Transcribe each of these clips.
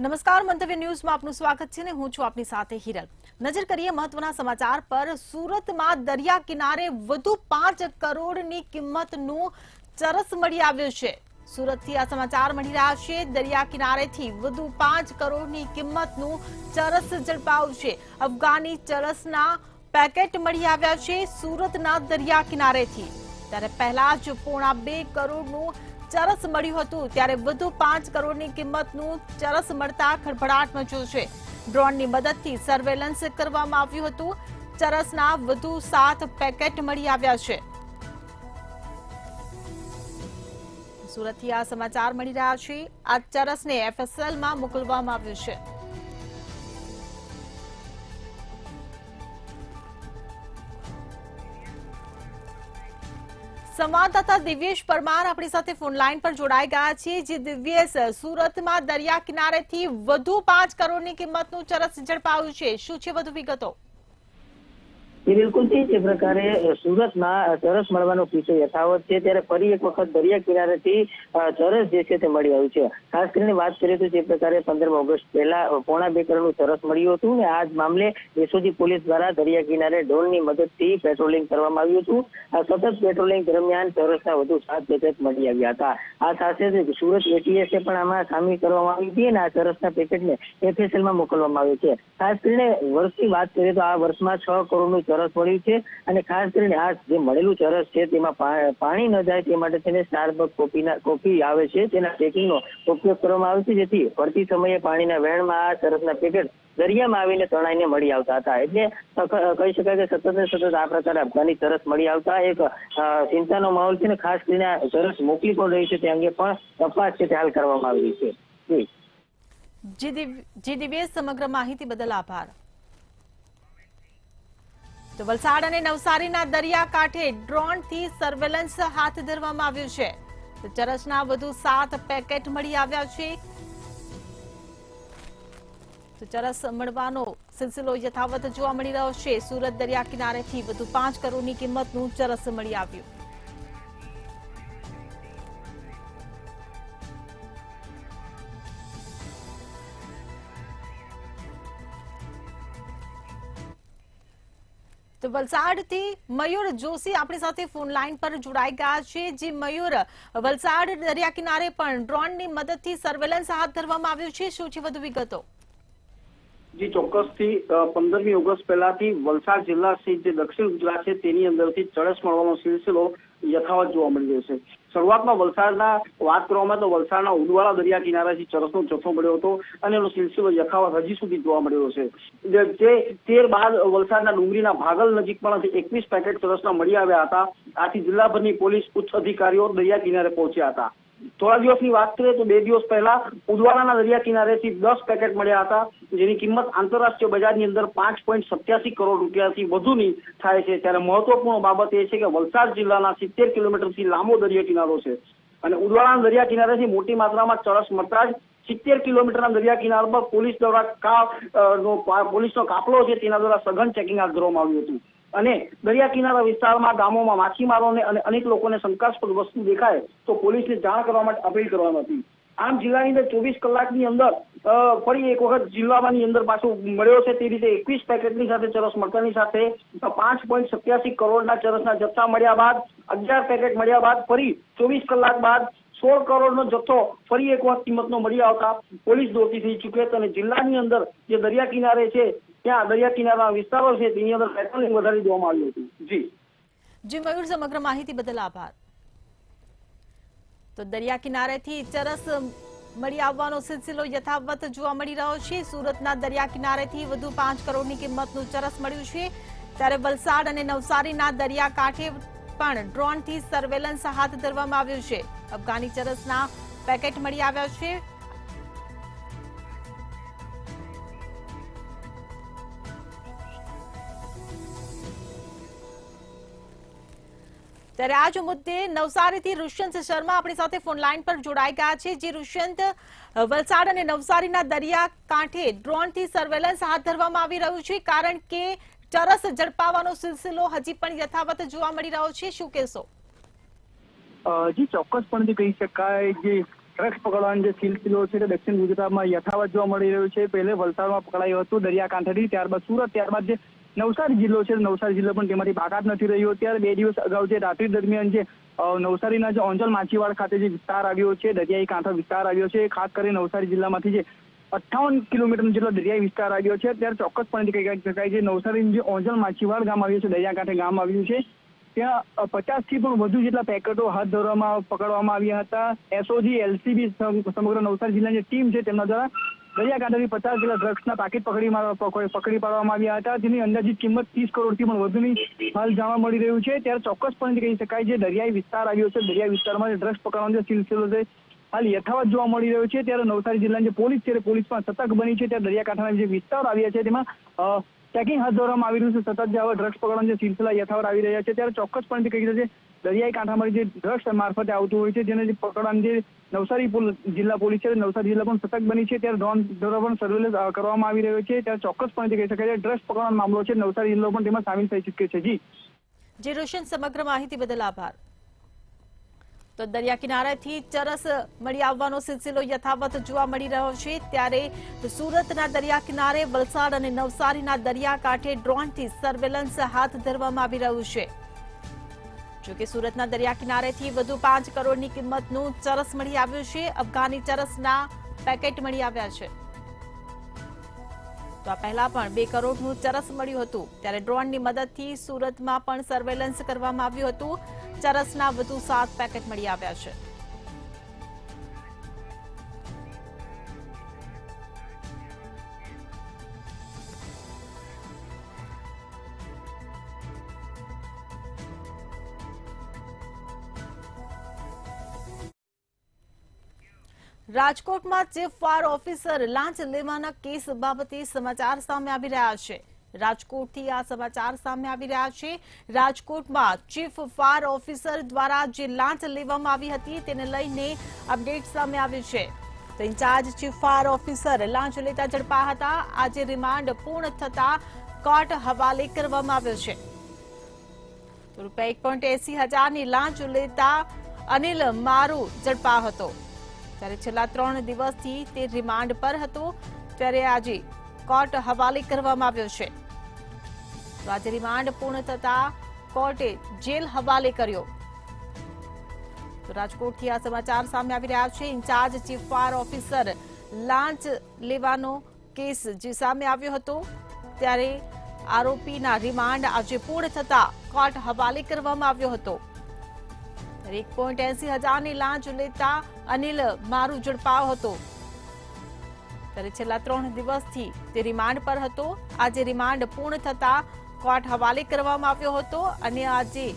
નમસ્કાર, મંતવ્ય ન્યૂઝમાં આપનું સ્વાગત છે ને હું છું આપની સાથે હિરલ। નજર કરીએ મહત્વના સમાચાર પર। સુરતમાં દરિયા કિનારે વધુ 5 કરોડની કિંમતનું ચરસ મળી આવ્યું છે। સુરતથી આ સમાચાર મળી રહ્યા છે। દરિયા કિનારેથી વધુ 5 કરોડની કિંમતનું ચરસ ઝડપાયું છે। અફઘાની ચરસના પેકેટ મળી આવ્યા છે સુરતના દરિયા કિનારેથી। ત્યારે પહેલા જ 2.5 કરોડનું ચરસ મળ્યું હતું, ત્યારે વધુ 5 કરોડની કિંમતનું ચરસ મળતા ખળભળાટ મચ્યો છે। ડ્રોનની મદદથી સર્વેલન્સ કરવામાં આવ્યું હતું। ચરસના વધુ 7 પેકેટ મળી આવ્યા છે। સુરતથી આ સમાચાર મળી રહ્યા છે। આ ચરસને એફએસએલમાં મોકલવામાં આવ્યું છે। સંવાદદાતા દિવ્યેશ પરમાર આપણી સાથે ફોન લાઈન પર જોડાઈ ગયા છે। જે દિવ્યેશ, સુરતમાં દરિયા કિનારેથી વધુ 5 કરોડની કિંમતનું ચરસ ઝડપાયું છે, શું છે વધુ વિગતો? બિલકુલ જે પ્રકારે સુરતમાં ચરસ મળવાનો કિસ્સો યથાવત છે, ત્યારે ફરી એક વખત દરિયા કિનારેથી ચરસ જે છે તે મળી આવ્યું છે। ખાસ કરીને વાત કરીએ તો જે પ્રકારે 15 ઓગસ્ટ પહેલા 2.5 કરોડનું ચરસ મળ્યું હતું ને આ જ મામલે એસઓજી પોલીસ દ્વારા દરિયા કિનારે ડ્રોનની મદદથી પેટ્રોલિંગ કરવામાં આવ્યું હતું। આ સતત પેટ્રોલિંગ દરમિયાન ચરસના વધુ 7 પેકેટ મળી આવ્યા હતા। આ સાથે જ સુરત એટીએસે પણ આમાં સામેલ કરવામાં આવી હતી અને આ ચરસના પેકેટને એફએસએલમાં મોકલવામાં આવ્યું છે। ખાસ કરીને વર્ષની વાત કરીએ તો આ વર્ષમાં 6 કરોડનું ચરસ મળ્યું છે અને ખાસ કરીને આ જે મળેલું ચરસ છે તેમાં પાણી ન જાય તે માટે તેને સ્ટારબક્સ કોફી આવે છે તેના પેકિંગનો ઉપયોગ કરવામાં આવે છે, જેથી પડતી સમયે પાણીના વહેણમાં આ ચરસના પેકેટ દરિયામાં આવીને તણાઈને મળી આવતા હતા। એટલે કહી શકાય કે સતત ને સતત આ પ્રકારે અફઘાની ચરસ મળી આવતા એક ચિંતાનો માહોલ છે ને ખાસ કરીને આ ચરસ મોકલી પણ રહી છે તે અંગે પણ તપાસ છે તે હાલ કરવામાં આવી રહી છે। જી દિવ્યેશ, સમગ્ર માહિતી બદલ આભાર। તો વલસાડ અને નવસારીના દરિયા કાંઠે ડ્રોનથી સર્વેલન્સ હાથ ધરવામાં આવ્યું છે। તો ચરસના વધુ 7 પેકેટ મળી આવ્યા છે। તો ચરસ મળવાનો સિલસિલો યથાવત જોવા મળી રહ્યો છે। સુરત દરિયા કિનારેથી વધુ 5 કરોડની કિંમતનું ચરસ મળી આવ્યું। તો વલસાડથી મયુર જોશી આપણી સાથે ફોન લાઈન પર જોડાઈ ગયા છે। જે મયુર, વલસાડ દરિયા કિનારે પણ ડ્રોનની મદદથી સર્વેલન્સ હાથ ધરવામાં આવ્યું છે, શું છે વધુ વિગતો? જી ચોક્કસથી 15મી ઓગસ્ટ પહેલાથી વલસાડ જિલ્લા સહિત જે દક્ષિણ ગુજરાત છે તેની અંદરથી ચરસ મળવાનો સિલસિલો યથાવત જોવા મળી રહ્યો છે। શરૂઆતમાં વલસાડના વાત કરવામાં તો વલસાડના ઉદવાડા દરિયા કિનારેથી ચરસનો જથ્થો મળ્યો હતો અને એનો સિલસિલો યથાવત હજી સુધી જોવા મળ્યો છે। જે ત્યારબાદ વલસાડના ડુંગરીના ભાગલ નજીક પણ 21 પેકેટ ચરસના મળી આવ્યા હતા। આથી જિલ્લાભરની પોલીસ ઉચ્ચ અધિકારીઓ દરિયા કિનારે પહોંચ્યા હતા। થોડા દિવસની વાત કરીએ તો 2 દિવસ પહેલા ઉદવાડાના દરિયા કિનારેથી 10 પેકેટ મળ્યા હતા, જેની કિંમત આંતરરાષ્ટ્રીય બજારની અંદર 5.87 કરોડ રૂપિયાથી વધુની થાય છે। ત્યારે મહત્વપૂર્ણ બાબત એ છે કે વલસાડ જિલ્લાના 70 કિલોમીટરથી લાંબો દરિયા કિનારો છે અને ઉદવાડાના દરિયા કિનારેથી મોટી માત્રામાં ચરસ મળતા જ 70 કિલોમીટરના દરિયા કિનારા પર પોલીસ દ્વારા પોલીસનો કાફલો છે તેના દ્વારા સઘન ચેકિંગ હાથ ધરવામાં આવ્યું હતું અને દરિયા કિનારા વિસ્તારમાં ગામોમાં માછીમારોને અને અનેક લોકોને શંકાસ્પદ વસ્તુ દેખાય તો પોલીસને જાણ કરવા માટે અપીલ કરવામાં હતી। આમ જિલ્લાની અંદર 24 કલાકની અંદર ફરી એક વખત જિલ્લાની અંદર પાછો મળ્યો છે તે રીતે 21 પેકેટની સાથે ચરસ મળતાની સાથે 5.87 કરોડના ચરસના જથ્થા મળ્યા બાદ 11 પેકેટ મળ્યા બાદ ફરી 24 કલાક બાદ 16 કરોડનો જથ્થો ફરી એક વખત કિંમતનો મળી આવતા પોલીસ દોડતી થઈ ચૂકી હતી અને જિલ્લાની અંદર જે દરિયા કિનારે છે ત્યાં દરિયા કિનારાના વિસ્તારો છે તેની અંદર પેટ્રોલિંગ વધારી દેવામાં આવ્યું હતું। જી મયુર, સમગ્ર માહિતી બદલ આભાર। તો દરિયા કિનારેથી ચરસ મળી આવવાનો સિલસિલો યથાવત જોવા મળી રહ્યો છે। સુરતના દરિયા કિનારેથી વધુ 5 કરોડની કિંમતનું ચરસ મળ્યું છે, ત્યારે વલસાડ અને નવસારીના દરિયા કાંઠે પણ ડ્રોનથી સર્વેલન્સ હાથ ધરવામાં આવ્યું છે। અફઘાની ચરસના પેકેટ મળી આવ્યા છે। ત્યારે આ જ મુદ્દે નવસારીથી ઋષ્યંત શર્મા આપણી સાથે ફોન લાઈન પર જોડાઈ ગયા છે। જે ઋષ્યંત, વલસાડ અને નવસારીના દરિયા કાંઠે ડ્રોનથી સર્વેલન્સ હાથ ધરવામાં આવી રહ્યું છે કારણ કે ચરસ ઝડપાવવાનો સિલસિલો હજી પણ યથાવત જોવા મળી રહ્યો છે, શું કહેશો? જે ચોક્કસપણે કહી શકાય જે ડ્રગ્સ પકડવાનો જે સિલસિલો છે તે દક્ષિણ ગુજરાતમાં યથાવત જોવા મળી રહ્યો છે. પહેલે વલસાડમાં પકડાયું હતું દરિયાકાંઠેથી, ત્યારબાદ સુરત, ત્યારબાદ જે નવસારી જિલ્લો છે, નવસારી જિલ્લો પણ તેમાંથી બાકાત નથી રહ્યો. ત્યારે 2 દિવસ અગાઉ જે રાત્રિ દરમિયાન જે નવસારીના જે ઓંજલ માછીવાડ ખાતે જે વિસ્તાર આવ્યો છે, દરિયાઈ કાંઠો વિસ્તાર આવ્યો છે, ખાસ કરીને નવસારી જિલ્લામાંથી જે 58 કિલોમીટર જેટલો દરિયાઈ વિસ્તાર આવ્યો છે, ત્યારે ચોક્કસપણે કહી શકાય છે નવસારીનું જે ઓંજલ માછીવાડ ગામ આવ્યું છે, દરિયાકાંઠે ગામ આવ્યું છે, ત્યાં 50 થી પણ વધુ જેટલા પેકેટો હાથ ધરવામાં પકડવામાં આવ્યા હતા. એસઓજી, એલસીબી સમગ્ર નવસારી જિલ્લાની ટીમ છે તેમના દ્વારા દરિયાકાંઠાથી 50 જેટલા ડ્રગ્સના પાકીટ પકડી પાડવામાં આવ્યા હતા, જેની અંદાજિત કિંમત 30 કરોડથી પણ વધુની હાલ જાણવા મળી રહ્યું છે. ત્યારે ચોક્કસપણે કહી શકાય છે દરિયાઈ વિસ્તાર આવ્યો છે, દરિયાઈ વિસ્તારમાં ડ્રગ્સ પકડવાનો જે સિલસિલો છે હાલ યથાવત જોવા મળી રહ્યો છે. ત્યારે નવસારી જિલ્લાની જે પોલીસ છે, પોલીસ પણ સતર્ક બની છે. ત્યારે દરિયાકાંઠાના જે વિસ્તારો આવ્યા છે તેમાં ચેકિંગ હાથ ધરવામાં આવી રહ્યું છે. સતત જે ડ્રગ્સ પકડવાના જે સિલસિલા યથાવત આવી રહ્યા છે, ત્યારે ચોક્કસપણે કહી શકાય છે દરિયાઈ કાંઠામાં જે ડ્રગ્સ મારફતે આવતું હોય છે, જેને જે પકડવાની જે નવસારી જિલ્લા પોલીસ છે, નવસારી જિલ્લા પણ સતર્ક બની છે. ત્યારે ડ્રોન દ્વારા પણ સર્વેલન્સ કરવામાં આવી રહ્યો છે. ત્યારે ચોક્કસપણે કહી શકાય છે ડ્રગ્સ પકડવાનો મામલો છે, નવસારી જિલ્લો પણ તેમાં સામેલ થઈ શકે છે. જી રોશન, સમગ્ર માહિતી બદલ આભાર. તો દરિયા કિનારેથી ચરસ મળી આવવાનો સિલસિલો યથાવત જોવા મળી રહ્યો છે. ત્યારે સુરતના દરિયા કિનારે, વલસાડ અને નવસારીના દરિયાકાંઠે ડ્રોનથી સર્વેલન્સ હાથ ધરવામાં આવી રહ્યું છે. જોકે સુરતના દરિયા કિનારેથી વધુ 5 કરોડની કિંમતનું ચરસ મળી આવ્યું છે. અફઘાની ચરસના પેકેટ મળી આવ્યા છે. તો આ પહેલા પણ 2 કરોડનું ચરસ મળ્યું હતું. ત્યારે ડ્રોનની મદદથી સુરતમાં પણ સર્વેલન્સ કરવામાં આવ્યું હતું. ચરસના વધુ 7 પેકેટ મળી આવ્યા છે. રાજકોટમાં ચીફ ફાયર ઓફિસર લાંચ લેવાના કેસ બાબતે સમાચાર સામે આવી રહ્યા છે. રાજકોટથી આ સમાચાર સામે આવી રહ્યા છે. રાજકોટમાં ચીફ ફાયર ઓફિસર દ્વારા જે લાંચ લેવામાં આવી હતી તેને લઈને અપડેટ સામે આવી છે. તો ઇન્ચાર્જ ચીફ ફાયર ઓફિસર લાંચ લેતા ઝડપાયા હતા. આજે રિમાન્ડ પૂર્ણ થતા કોર્ટ હવાલે કરવામાં આવ્યો છે. ₹1.80,000ની લાંચ લેતા અનિલ મારુ ઝડપાયો હતો. ત્યારે છેલ્લા 3 દિવસથી તે રિમાન્ડ પર હતો. ત્યારે આજે કોર્ટ હવાલે કરવામાં આવ્યો છે. તો આજે રિમાન્ડ પૂર્ણ થતા કોર્ટે જેલ હવાલે કર્યો. તો રાજકોટથી આ સમાચાર સામે આવી રહ્યા છે. ઇન્ચાર્જ ચીફ ફાયર ઓફિસર લાંચ લેવાનો કેસ જે સામે આવ્યો હતો, ત્યારે આરોપીના રિમાન્ડ આજે પૂર્ણ થતા કોર્ટ હવાલે કરવામાં આવ્યો હતો. 1.80,000ની લાંચ લેતા અનિલ મારુ ઝડપાયો હતો. ત્યારે છેલ્લા 3 દિવસથી તે રિમાન્ડ પર હતો. આજે રિમાન્ડ પૂર્ણ થતા કોર્ટ હવાલે કરવામાં આવ્યો હતો અને આજે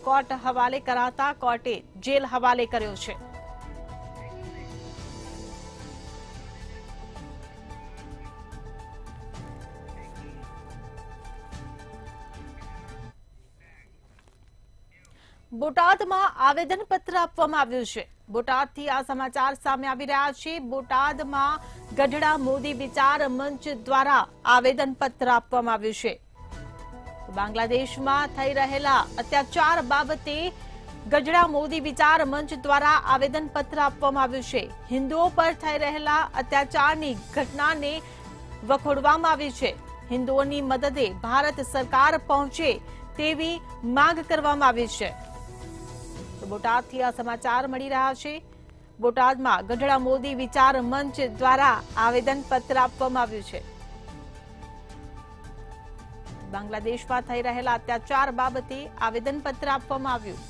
કોર્ટ હવાલે કરાતા કોર્ટે જેલ હવાલે કર્યો છે. બોટાદમાં આવેદનપત્ર આપવામાં આવ્યું છે. બોટાદથી આ સમાચાર સામે આવી રહ્યા છે. બોટાદમાં ગઢડા મોદી વિચાર મંચ દ્વારા આવેદનપત્ર આપવામાં આવ્યું છે. બાંગ્લાદેશમાં થઈ રહેલા અત્યાચાર બાબતે ગઢડા મોદી વિચાર મંચ દ્વારા આવેદનપત્ર આપવામાં આવ્યું છે. હિન્દુઓ પર થઈ રહેલા અત્યાચારની ઘટનાને વખોડવામાં આવી છે. હિન્દુઓની મદદે ભારત સરકાર પહોંચે તેવી માંગ કરવામાં આવી છે. બોટાદથી આ સમાચાર મળી રહ્યા છે. બોટાદમાં ગઢડા મોદી વિચાર મંચ દ્વારા આવેદનપત્ર આપવામાં આવ્યું છે. બાંગ્લાદેશમાં થઈ રહેલા અત્યાચાર બાબતે આવેદનપત્ર આપવામાં આવ્યું.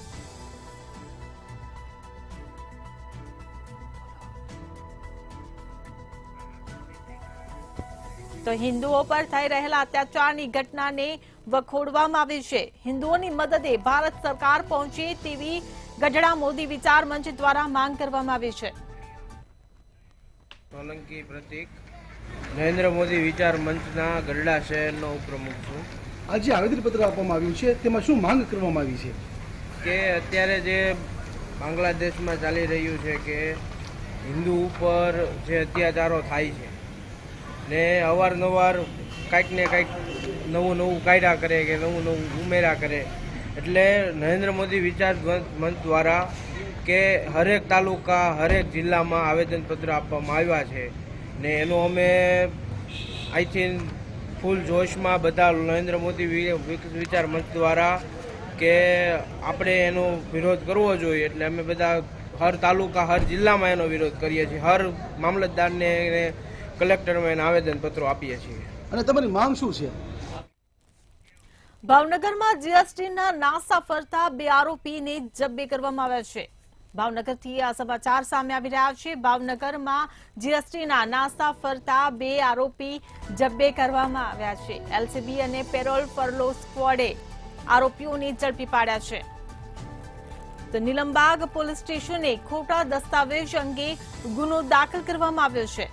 તો હિન્દુઓ પર થઈ રહેલા અત્યાચારની ઘટનાને વખોડવામાં આવી છે. હિન્દુઓની મદદે ભારત સરકાર પહોંચે તેવી ગઢડા મોદી વિચાર મંચ દ્વારા માંગ કરવામાં આવી છે. સોલંકી પ્રતીક, નરેન્દ્ર મોદી વિચાર મંચના ગઢડા શહેરનો ઉપપ્રમુખ છું. આજે આવેદનપત્ર આપવામાં આવ્યું છે, તેમાં શું માંગ કરવામાં આવી છે? કે અત્યારે જે બાંગ્લાદેશમાં ચાલી રહ્યું છે કે હિન્દુ ઉપર જે અત્યાચારો થાય છે ને અવારનવાર કાંઈક ને કાંઈક નવું કાયદા કરે કે નવું ઉમેરા કરે, એટલે નરેન્દ્ર મોદી વિચાર મંચ દ્વારા કે હરેક તાલુકા હરેક જિલ્લામાં આવેદનપત્ર આપવામાં આવ્યા છે ને એનો અમે અહીંથી ફૂલ જોશમાં બધા નરેન્દ્ર મોદી વિચાર મંચ દ્વારા કે આપણે એનો વિરોધ કરવો જોઈએ, એટલે અમે બધા હર તાલુકા હર જિલ્લામાં એનો વિરોધ કરીએ છીએ, હર મામલતદારને કલેક્ટરમાં એને આવેદનપત્રો આપીએ છીએ. અને તમારી માંગ શું છે? ભાવનગરમાં જીએસટીના નાસા ફરતા 2 આરોપીને જબ્બે કરવામાં આવ્યા છે. ભાવનગરથી આ સમાચાર સામે આવી રહ્યા છે. ભાવનગરમાં જીએસટીના નાસા ફરતા 2 આરોપી જબ્બે કરવામાં આવ્યા છે. એલસીબી અને પેરોલ ફરલો સ્ક્વોડે આરોપીઓને ઝડપી પાડ્યા છે. તો નીલમબાગ પોલીસ સ્ટેશને ખોટા દસ્તાવેજ અંગે ગુનો દાખલ કરવામાં આવ્યો છે.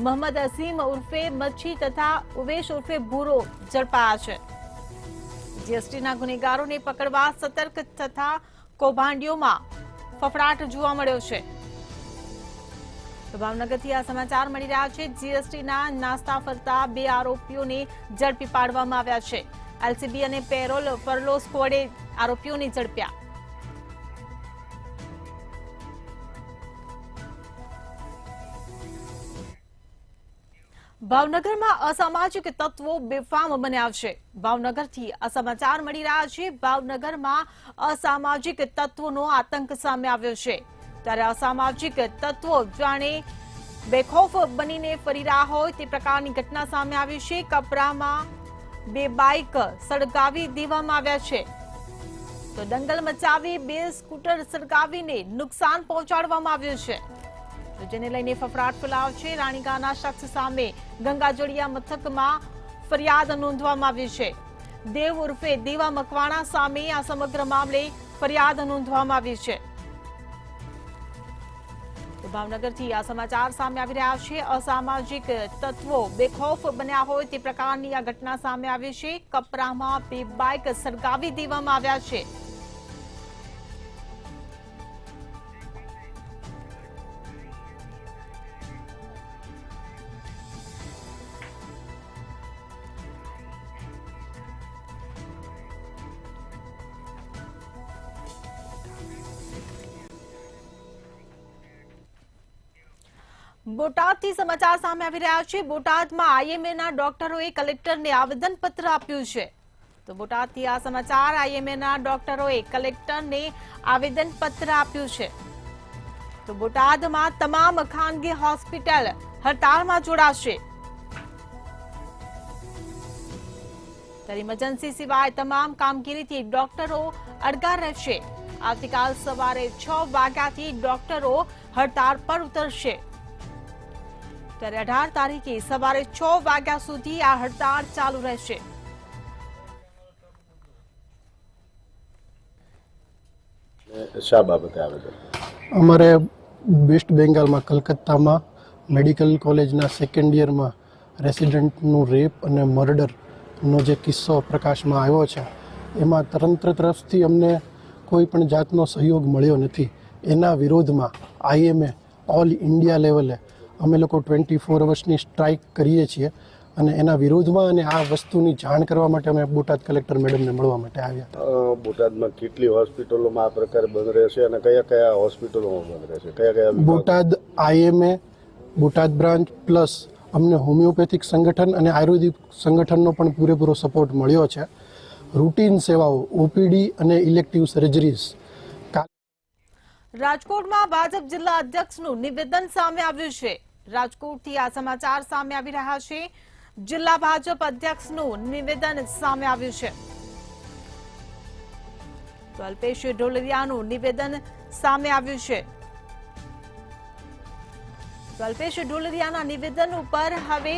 મોહમ્મદ અસીમ ઉર્ફે મચ્છી તથા ઉવેશ ઉર્ફે ભૂરો ઝડપાયા છે. જીએસટીના ગુનેગારોને પકડવા સતર્ક તથા કૌભાંડીઓમાં ફફડાટ જોવા મળ્યો છે. તો ભાવનગરથી આ સમાચાર મળી રહ્યા છે. જીએસટીના નાસ્તા ફરતા 2 આરોપીઓને ઝડપી પાડવામાં આવ્યા છે. એલસીબી અને પેરોલ ફરલો સ્ક્વોડે આરોપીઓને ઝડપ્યા. ભાવનગરમાં અસામાજિક તત્વો બેફામ બન્યા છે. ભાવનગરથી આ સમાચાર મળી રહ્યા છે. ભાવનગરમાં અસામાજિક તત્વોનો આતંક સામે આવ્યો છે. ત્યારે અસામાજિક તત્વો જાણે બેખૌફ બનીને ફરી રહ્યા હોય તે પ્રકારની ઘટના સામે આવી છે. કપરામાં 2 બાઇક સળગાવી દેવામાં આવ્યા છે. તો દંગલ મચાવી 2 સ્કૂટર સળગાવીને નુકસાન પહોંચાડવામાં આવ્યું છે. જેને લઈને ફફડાટ ફેલાયો છે. રાણીગાના શખ્સ સામે ગંગાજળિયા મથકમાં ફરિયાદ નોંધવામાં આવી છે. દેવ ઉર્ફે દેવા મકવાણા સામે આ સમગ્ર મામલે ફરિયાદ નોંધવામાં આવી છે. તો ભાવનગરથી આ સમાચાર સામે આવી રહ્યા છે. અસામાજિક તત્વો બેખૌફ બન્યા હોય તે પ્રકારની આ ઘટના સામે આવી છે. કપરામાં 2 બાઇક સળગાવી દેવામાં આવ્યા છે. બોટાદથી સમાચાર સામે આવી રહ્યા છે. બોટાદમાં આઈએમએના ડોક્ટરોએ કલેક્ટરને આવેદનપત્ર આપ્યું છે. તો બોટાદથી આ સમાચાર. આઈએમએના ડોક્ટરોએ કલેક્ટરને આવેદનપત્ર આપ્યું છે. તો બોટાદમાં તમામ ખાનગી હોસ્પિટલ હડતાળમાં જોડાશે. ત્યારે ઇમરજન્સી સિવાય તમામ કામગીરીથી ડોક્ટરો અડગા રહેશે. આવતીકાલ સવારે 6 વાગ્યાથી ડોક્ટરો હડતાળ પર ઉતરશે. ત્યારે 18 તારીખે સવારે 6 વાગ્યા સુધી આ હડતાળ ચાલુ રહેશે. શા બાબતે આવેદન? અમારે વેસ્ટ બેંગાલમાં કલકત્તામાં મેડિકલ કોલેજના 2nd યરમાં રેસિડન્ટનું રેપ અને મર્ડરનો જે કિસ્સો પ્રકાશમાં આવ્યો છે એમાં તંત્ર તરફથી અમને કોઈ પણ જાતનો સહયોગ મળ્યો નથી. એના વિરોધમાં આઈએમએ ઓલ ઇન્ડિયા લેવલે અમે લોકો 24 અવર્સની સ્ટ્રાઇક કરીએ છીએ અને એના વિરોધમાં અને આ વસ્તુની જાણ કરવા માટે અમે બોટાદ કલેક્ટર મેડમને મળવા માટે આવ્યા હતા. બોટાદમાં કેટલી હોસ્પિટલોમાં આ પ્રકારે બંધ રહેશે અને કયા કયા હોસ્પિટલોમાં બંધ રહેશે? કયા કયા? Botad IMA Botad branch plus અમને હોમિયોપેથિક સંગઠન અને આયુર્વેદિક સંગઠનનો પણ પૂરેપૂરો સપોર્ટ મળ્યો છે. રૂટીન સેવાઓ ઓપીડી અને ઇલેક્ટિવ સર્જરીઝ. રાજકોટમાં ભાજપ જિલ્લા અધ્યક્ષનું નિવેદન સામે આવ્યું છે. રાજકોટથી આ સમાચાર સામે આવી રહ્યા છે. જિલ્લા ભાજપ અધ્યક્ષનું નિવેદન સામે આવ્યું છે. તો અલ્પેશ ઢોલરિયાનું નિવેદન સામે આવ્યું છે. તો અલ્પેશ ઢોલરિયાના નિવેદન ઉપર હવે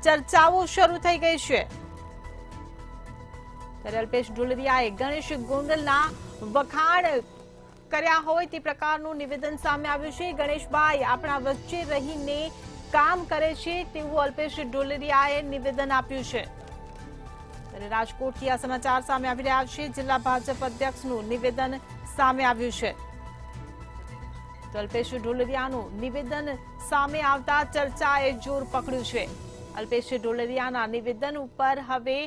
ચર્ચાઓ શરૂ થઈ ગઈ છે. ત્યારે અલ્પેશ ઢોલરિયાએ ગણેશ ગોંડલના વખાણ કર્યા હોય તે પ્રકારનું નિવેદન સામે આવ્યું છે. ગણેશભાઈ આપણા વચ્ચે રહીને કામ કરે છે તેવું અલ્પેશ ઢોલરિયાએ નિવેદન આપ્યું છે. ત્યારે રાજકોટથી આ સમાચાર સામે આવી રહ્યા છે. જિલ્લા ભાજપ અધ્યક્ષનું નિવેદન સામે આવ્યું છે. તો અલ્પેશ ઢોલરિયાનું નિવેદન સામે આવતા ચર્ચાએ જોર પકડ્યું છે. અલ્પેશ ઢોલરિયાના નિવેદન ઉપર હવે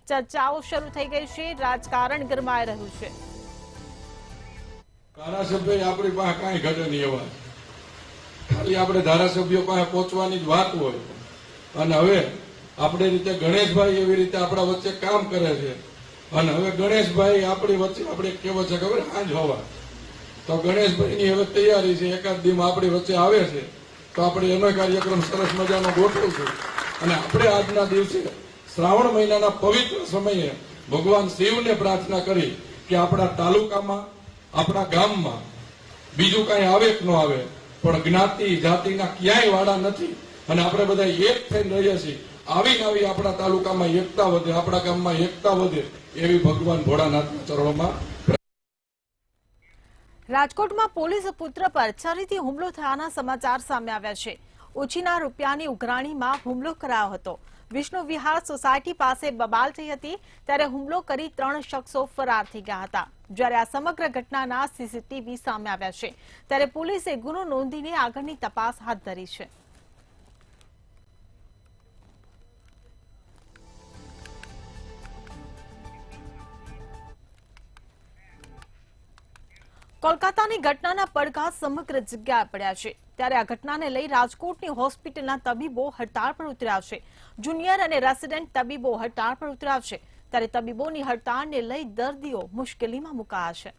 ચર્ચાઓ શરૂ થઈ ગઈ છે. રાજકારણ ગરમાઈ રહ્યું છે. ધારાસભ્ય આપણી પાસે કાંઈ ઘટે નહીં એવા ખાલી આપણે ધારાસભ્યો પાસે પહોંચવાની જ વાત હોય. અને હવે આપણે રીતે ગણેશભાઈ એવી રીતે આપણા વચ્ચે કામ કરે છે. અને હવે ગણેશભાઈ આપણી વચ્ચે આપણે કેવો છે ખબર, સાંજ હોવા તો ગણેશભાઈની હવે તૈયારી છે. એકાદ દીમાં આપણી વચ્ચે આવે છે તો આપણે એનો કાર્યક્રમ સરસ મજાનો ગોઠવશું. અને આપણે આજના દિવસે શ્રાવણ મહિનાના પવિત્ર સમયે ભગવાન શિવને પ્રાર્થના કરી કે આપણા તાલુકામાં, આપણા ગામમાં બીજું કાંઈ આવે કે ન આવે, પણ જ્ઞાતિ જાતિના ક્યાંય વાડા નથી અને આપણે બધા એક થઈને રહીએ છીએ. આવી આવી આપણા તાલુકામાં એકતા વધે, આપણા ગામમાં એકતા વધે એવી ભગવાન ભોળાનાથના ચરણોમાં. રાજકોટમાં પોલીસ પુત્ર પર છરીથી હુમલો થયાના સમાચાર સામે આવ્યા છે. ઓછીના રૂપિયાની ઉઘરાણીમાં હુમલો કરાયો હતો. વિષ્ણુ વિહાર સોસાયટી પાસે બબાલ થઈ હતી ત્યારે હુમલો કરી 3 શખ્સો ફરાર થઈ ગયા હતા. જ્યારે આ સમગ્ર ઘટનાના સીસીટીવી સામે આવ્યા છે ત્યારે પોલીસે ગુનો નોંધીને આગળની તપાસ હાથ ધરી છે. કોલકાતાની ઘટનાના પડઘા સમગ્ર જગ્યાએ પડ્યા છે ત્યારે આ ઘટનાને લઈ રાજકોટની હોસ્પિટલના તબીબો હડતાળ પર ઉતર્યા છે. જુનિયર અને રેસિડેન્ટ તબીબો હડતાળ પર ઉતર્યા છે ત્યારે તબીબોની હડતાળને લઈ દર્દીઓ મુશ્કેલીમાં મુકાયા છે.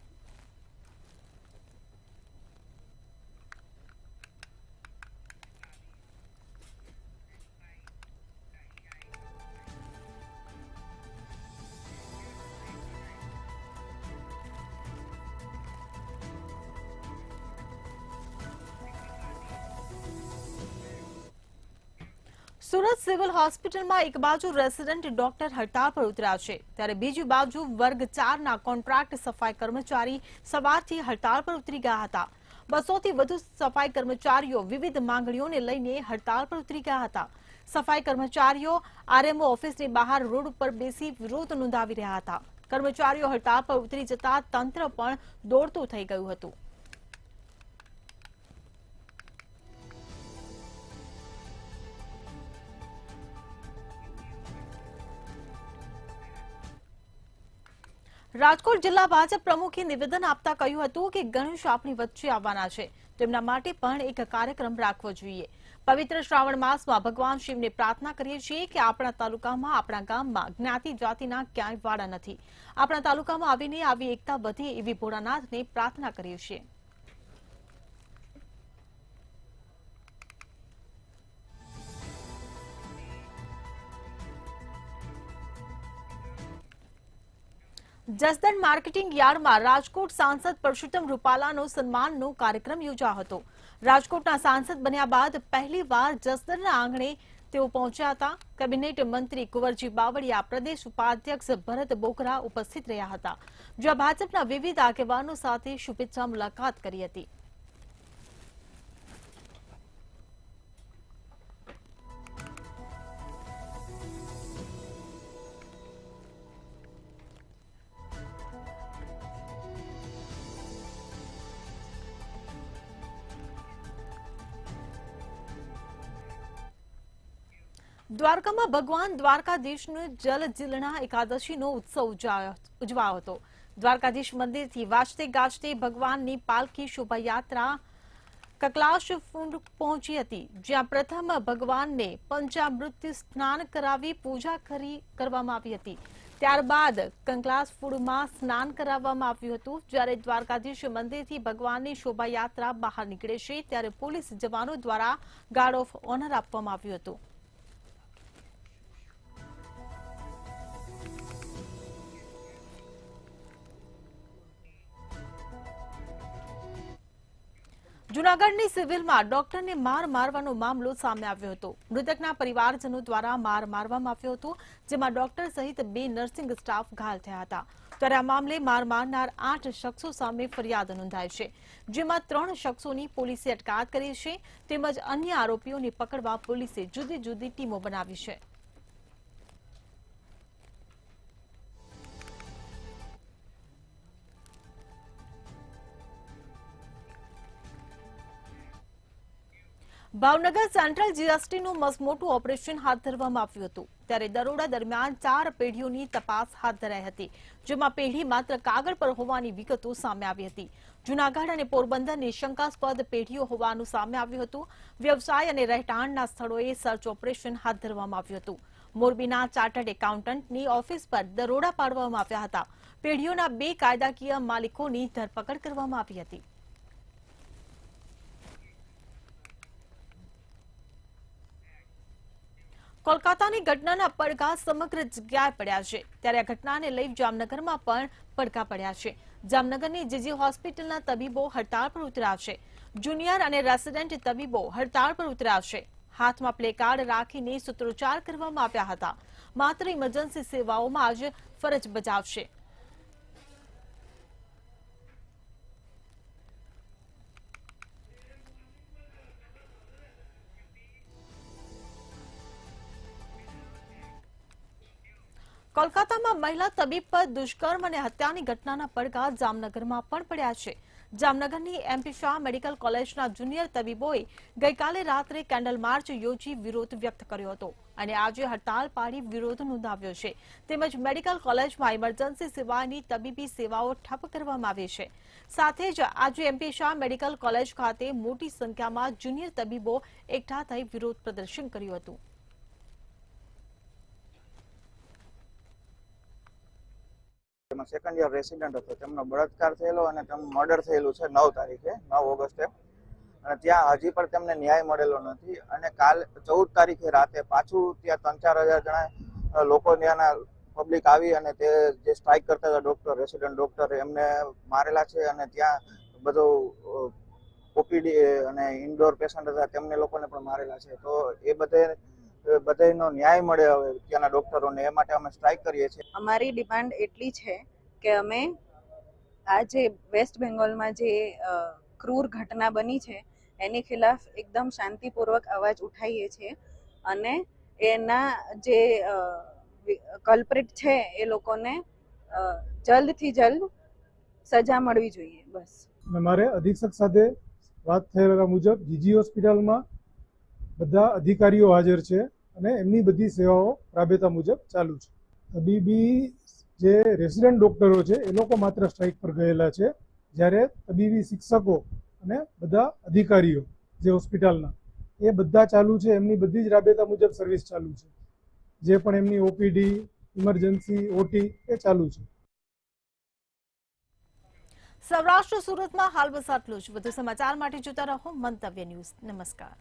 સુરત સિવિલ હોસ્પિટલમાં એક બાજુ રેસિડેન્ટ ડોક્ટર હડતાળ પર ઉતર્યા છે ત્યારે બીજી બાજુ વર્ગ 4ના કોન્ટ્રાક્ટ સફાઈ કર્મચારી સવારથી હડતાળ પર ઉતરી ગયા હતા. 200 થી વધુ સફાઈ કર્મચારીઓ વિવિધ માંગણીઓને લઈને હડતાળ પર ઉતરી ગયા હતા. સફાઈ કર્મચારીઓ આરએમઓ ઓફિસની બહાર રોડ ઉપર બેસી વિરોધ નોંધાવી રહ્યા હતા. કર્મચારીઓ હડતાળ પર ઉતરી જતા તંત્ર પણ દોડતું થઈ ગયું હતું. રાજકોટ જિલ્લા ભાજપ પ્રમુખે નિવેદન આપતા કહ્યું હતું કે ગણેશ આપણી વચ્ચે આવવાના છે, તેમના માટે પણ એક કાર્યક્રમ રાખવો જોઈએ. પવિત્ર શ્રાવણ માસમાં ભગવાન શિવને પ્રાર્થના કરીએ છીએ કે આપણા તાલુકામાં, આપણા ગામમાં જ્ઞાતિ જાતિના ક્યાંય વાડા નથી. આપણા તાલુકામાં આવીને આવી એકતા વધે એવી ભોળાનાથને પ્રાર્થના કરીએ છીએ. જસદણ માર્કેટિંગ યાર્ડમાં રાજકોટ સાંસદ પરસોત્તમ રૂપાલાનો સન્માનનો કાર્યક્રમ યોજાયો હતો. રાજકોટના સાંસદ બન્યા બાદ પહેલીવાર જસદણના આંગણે તેઓ પહોંચ્યા હતા. કેબિનેટ મંત્રી કુંવરજી બાવળિયા, પ્રદેશ ઉપાધ્યક્ષ ભરત બોગરા ઉપસ્થિત રહ્યા હતા. જ્યાં ભાજપના વિવિધ આગેવાનો સાથે શુભેચ્છા મુલાકાત કરી હતી. દ્વારકામાં ભગવાન દ્વારકાધીશનો જલજીલણા એકાદશીનો ઉત્સવ ઉજવાયો હતો. દ્વારકાધીશ મંદિરથી વાજતે ગાજતે ભગવાનની પાલખી શોભાયાત્રા કકલાશ પહોંચી હતી, જ્યાં પ્રથમ ભગવાનને પંચામૃત સ્નાન કરાવી પૂજા કરવામાં આવી હતી. ત્યારબાદ કંકલાસપુરમાં સ્નાન કરાવવામાં આવ્યું હતું. જ્યારે દ્વારકાધીશ મંદિરથી ભગવાનની શોભાયાત્રા બહાર નીકળે છે ત્યારે પોલીસ જવાનો દ્વારા ગાર્ડ ઓફ ઓનર આપવામાં આવ્યું હતું. જૂનાગઢની સિવિલમાં ડોક્ટરને માર મારવાનો મામલો સામે આવ્યો હતો. મૃતકના પરિવારજનો દ્વારા માર મારવામાં આવ્યો હતો, જેમાં ડોક્ટર સહિત 2 નર્સિંગ સ્ટાફ ઘાયલ થયા હતા. ત્યારે આ મામલે માર મારનાર 8 શખ્સો સામે ફરિયાદ નોંધાઈ છે, જેમાં 3 શખ્સોની પોલીસે અટકાયત કરી છે, તેમજ અન્ય આરોપીઓને પકડવા પોલીસે જુદી જુદી ટીમો બનાવી છે. ભાવનગર સેન્ટ્રલ જીએસટીનું મસમોટું ઓપરેશન હાથ ધરવામાં આવ્યું હતું. ત્યારે દરોડા દરમિયાન 4 પેઢીઓની તપાસ હાથ ધરાઈ હતી, જેમાં પેઢી માત્ર કાગળ પર હોવાની વિગતો સામે આવી હતી. જૂનાગઢ અને પોરબંદરની શંકાસ્પદ પેઢીઓ હોવાનું સામે આવ્યું હતું. વ્યવસાય અને રહેઠાણના સ્થળોએ સર્ચ ઓપરેશન હાથ ધરવામાં આવ્યું હતું. મોરબીના ચાર્ટર્ડ એકાઉન્ટન્ટની ઓફિસ પર દરોડા પાડવામાં આવ્યા હતા. પેઢીઓના 2 કાયદાકીય માલિકોની ધરપકડ કરવામાં આવી હતી. કોલકાતાની ઘટનાના પડઘા સમગ્ર જગ્યાએ પડ્યા છે, ત્યારે આ ઘટનાને લઈ જામનગરમાં પણ પડઘા પડ્યા છે. જામનગરની જીજી હોસ્પિટલના તબીબો હડતાળ પર ઉતર્યા છે. જુનિયર અને રેસિડેન્ટ તબીબો હડતાળ પર ઉતર્યા છે. હાથમાં પ્લેકાર્ડ રાખીને સૂત્રોચ્ચાર કરવામાં આવ્યા હતા. માત્ર ઇમરજન્સી સેવાઓમાં જ ફરજ બજાવશે. કોલકાતામાં મહિલા તબીબ પર દુષ્કર્મ અને હત્યાની ઘટનાના પડઘા જામનગરમાં પણ પડ્યા છે. જામનગરની એમપી શાહ મેડિકલ કોલેજના જુનિયર તબીબોએ ગઈકાલે રાત્રે કેન્ડલ માર્ચ યોજી વિરોધ વ્યક્ત કર્યો હતો અને આજે હડતાળ પાડી વિરોધ નોંધાવ્યો છે. તેમજ મેડિકલ કોલેજમાં ઇમરજન્સી સિવાયની તબીબી સેવાઓ ઠપ કરવામાં આવી છે. સાથે જ આજે એમપી શાહ મેડિકલ કોલેજ ખાતે મોટી સંખ્યામાં જુનિયર તબીબો એકઠા થઈ વિરોધ પ્રદર્શન કર્યું હતું. સેકન્ડ યર રેસિડન્ટ હતો, તેમનો બળાત્કાર થયેલો અને તેમનું મર્ડર થયેલું છે 9 તારીખે 9 ઓગસ્ટે, અને ત્યાં હજી પણ તેમને ન્યાય મળેલો નથી. અને કાલ 14 તારીખે રાતે પાછું ત્યાં 3-4 હજાર જણા લોકો ત્યાંના પબ્લિક આવી અને તે જે સ્ટ્રાઇક કરતા હતા ડોક્ટર, રેસિડન્ટ ડોક્ટર, એમને મારેલા છે. અને ત્યાં બધું ઓપીડી અને ઇન્ડોર પેશન્ટ હતા તેમને લોકોને પણ મારેલા છે. તો એ બધાનો ન્યાય મળે હવે ત્યાંના ડોક્ટરોને, એ માટે અમે સ્ટ્રાઇક કરીએ છીએ. અમારી ડિમાન્ડ એટલી છે કે અમે આ જે વેસ્ટ બેંગોલમાં જે ક્રૂર ઘટના બની છે એની ખિલાફ એકદમ શાંતિપૂર્વક અવાજ ઉઠાવીએ છીએ અને એના જે કલ્પ્રિટ છે એ લોકોને જલ્દથી જલ્દ સજા મળવી જોઈએ. બસ મારે અધિક્ષક સાથે વાત થયેલા મુજબ જીજી હોસ્પિટલમાં બધા અધિકારીઓ હાજર છે અને એમની બધી સેવાઓ રાબેતા મુજબ ચાલુ છે. તબીબી જે રેસિડન્ટ ડોક્ટરો છે એ લોકો માત્ર સ્ટ્રાઇક પર ગયેલા છે, જ્યારે તબીબી શિક્ષકો અને બધા અધિકારીઓ જે હોસ્પિટલના એ બધા ચાલુ છે. એમની બધી જ રાબેતા મુજબ સર્વિસ ચાલુ છે. જે પણ એમની ઓપીડી, ઇમરજન્સી, ઓટી એ ચાલુ છે. સૌરાષ્ટ્ર સુરતમાં હાલ બસ આટલું જ. વધુ સમાચાર માટે જોતા રહો મંતવ્ય ન્યૂઝ. નમસ્કાર.